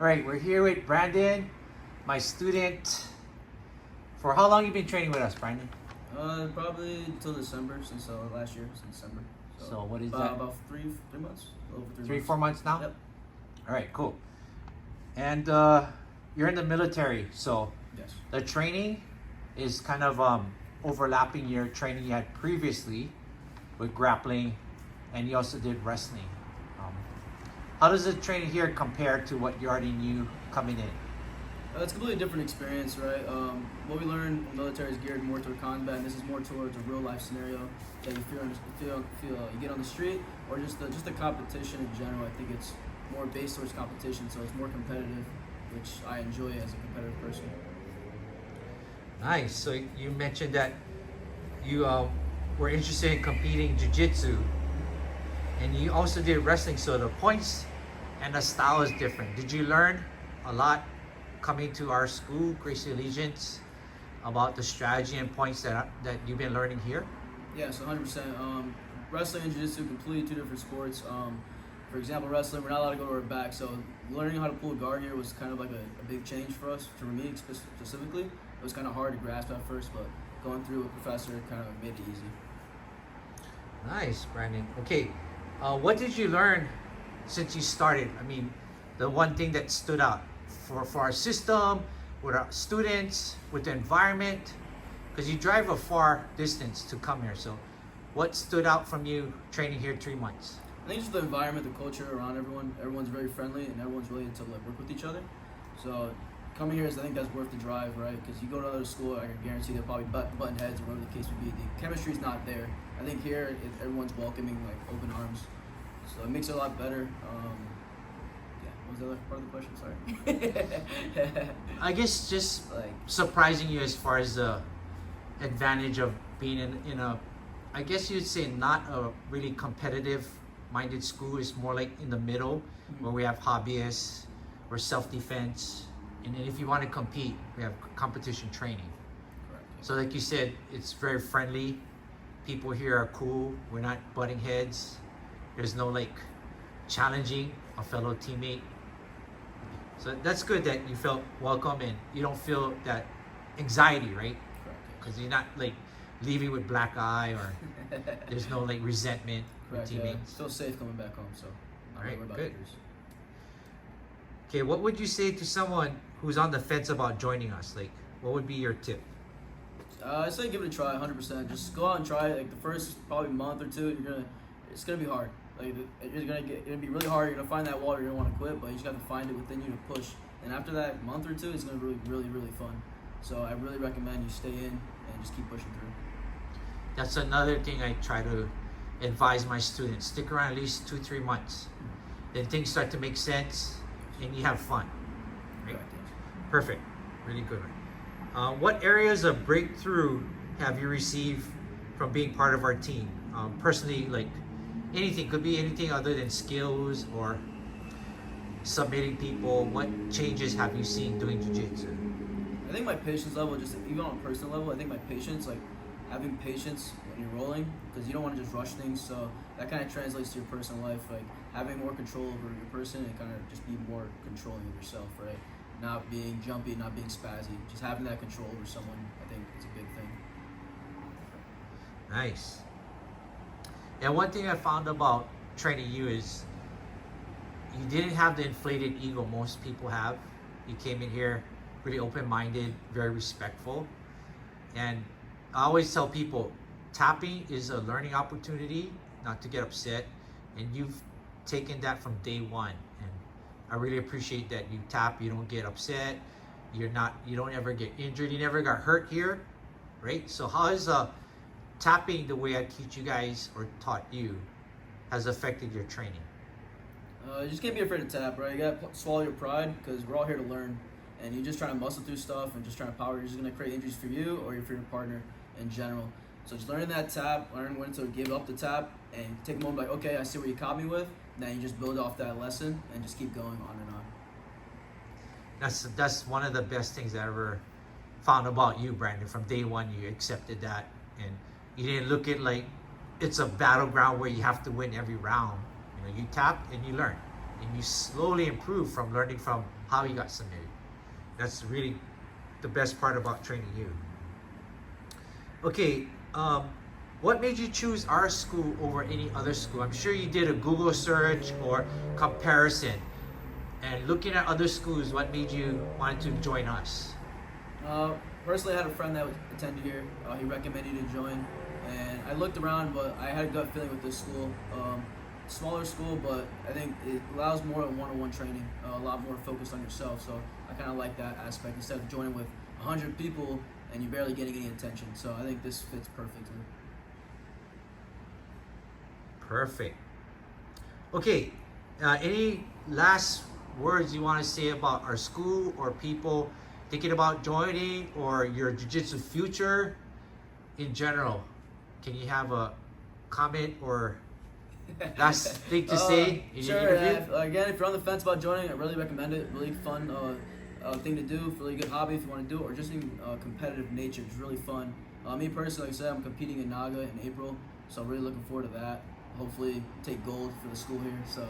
All right, we're here with Brandon, my student. For how long you been training with us, Brandon? Probably until December, since last year, since December. So what is that? About three months. Over 3 Three, months. 4 months now? Yep. All right, cool. And you're in the military, so Yes. the training is kind of overlapping your training you had previously with grappling, and you also did wrestling. How does the training here compare to what you already knew coming in? It's a completely different experience, right? What we learned in the military is geared more toward combat, and this is more towards a real life scenario that you feel you get on the street, or just the competition in general. I think it's more based towards competition, so it's more competitive, which I enjoy as a competitive person. Nice. So you mentioned that you were interested in competing jiu-jitsu, and you also did wrestling, so the points and the style is different. Did you learn a lot coming to our school, GRACIE Allegiance, about the strategy and points that you've been learning here? Yes, 100%. Wrestling and jiu-jitsu, completely two different sports. For example, wrestling, we're not allowed to go to our back, so learning how to pull a guard here was kind of like a big change for us. For me specifically, it was kind of hard to grasp at first, but going through with a professor kind of made it easy. Nice, Brandon. Okay, what did you learn since you started? I mean, the one thing that stood out for our system, with our students, with the environment, because you drive a far distance to come here. So what stood out from you training here 3 months? I think just the environment, the culture around everyone. Everyone's very friendly, and everyone's willing to work with each other. So coming here I think that's worth the drive, right? Because you go to another school, I can guarantee they'll probably button heads or whatever the case would be. The chemistry's not there. I think here everyone's welcoming, like open arms. So it makes it a lot better. What was the other part of the question? Sorry. I guess just like surprising you as far as the advantage of being in a, I guess you'd say not a really competitive minded school. It's more like in the middle, where we have hobbyists or self-defense, and then if you want to compete, we have competition training. Correct. So like you said, it's very friendly. People here are cool. We're not butting heads. There's no like challenging a fellow teammate. So that's good that you felt welcome and you don't feel that anxiety, right? Because you're not like leaving with black eye, or there's no like resentment with teammates. Feel safe coming back home, so all right, good. Okay, what would you say to someone who's on the fence about joining us? Like, what would be your tip? I say give it a try, 100%. Just go out and try it. Like the first probably month or two, it's gonna be hard. Like it's gonna be really hard. You're gonna find that wall. You're gonna want to quit, but you just got to find it within you to push. And after that month or two, it's gonna be really fun. So I really recommend you stay in and just keep pushing through. That's another thing I try to advise my students. Stick around at least 2-3 months. Then things start to make sense and you have fun. Right? Perfect. Really good one. What areas of breakthrough have you received from being part of our team? Personally, like anything, could be anything other than skills or submitting people. What changes have you seen doing jiu-jitsu? I think my patience level, just even on a personal level, I think my patience, like having patience when you're rolling, because you don't want to just rush things. So that kind of translates to your personal life, like having more control over your person and kind of just be more controlling of yourself, right? Not being jumpy, not being spazzy, just having that control over someone, I think is a big thing. Nice. And one thing I found about training you is you didn't have the inflated ego most people have. You came in here really open-minded, very respectful. And I always tell people, tapping is a learning opportunity, not to get upset. And you've taken that from day one. And I really appreciate that you tap, you don't get upset, you don't ever get injured, you never got hurt here, right? So how is tapping, the way I teach you guys or taught you, has affected your training? You just can't be afraid to tap, right? You gotta swallow your pride, because we're all here to learn. And you're just trying to muscle through stuff and just trying to power. You're just gonna create injuries for you or for your partner in general. So just learning that tap, learn when to give up the tap, and take a moment like, okay, I see what you caught me with. And then you just build off that lesson and just keep going on and on. That's one of the best things I ever found about you, Brandon. From day one, you accepted that, and you didn't look at like it's a battleground where you have to win every round. You know, you tap and you learn. and you slowly improve from learning from how he got submitted. That's really the best part about training you. Okay, what made you choose our school over any other school? I'm sure you did a Google search or comparison. And looking at other schools, what made you want to join us? Personally, I had a friend that attended here. He recommended to join, and I looked around, but I had a gut feeling with this school. Smaller school, but I think it allows more one-on-one training, a lot more focused on yourself. So I kind of like that aspect instead of joining with 100 people and you're barely getting any attention. So I think this fits perfectly. Perfect. Okay, any last words you want to say about our school or people thinking about joining or your jiu-jitsu future in general? Can you have a comment or last thing to say in your interview? Again, if you're on the fence about joining, I really recommend it. Really fun thing to do, really good hobby if you want to do it, or just in competitive nature. It's really fun. Me personally, like I said, I'm competing in Naga in April, so I'm really looking forward to that. Hopefully take gold for the school here. So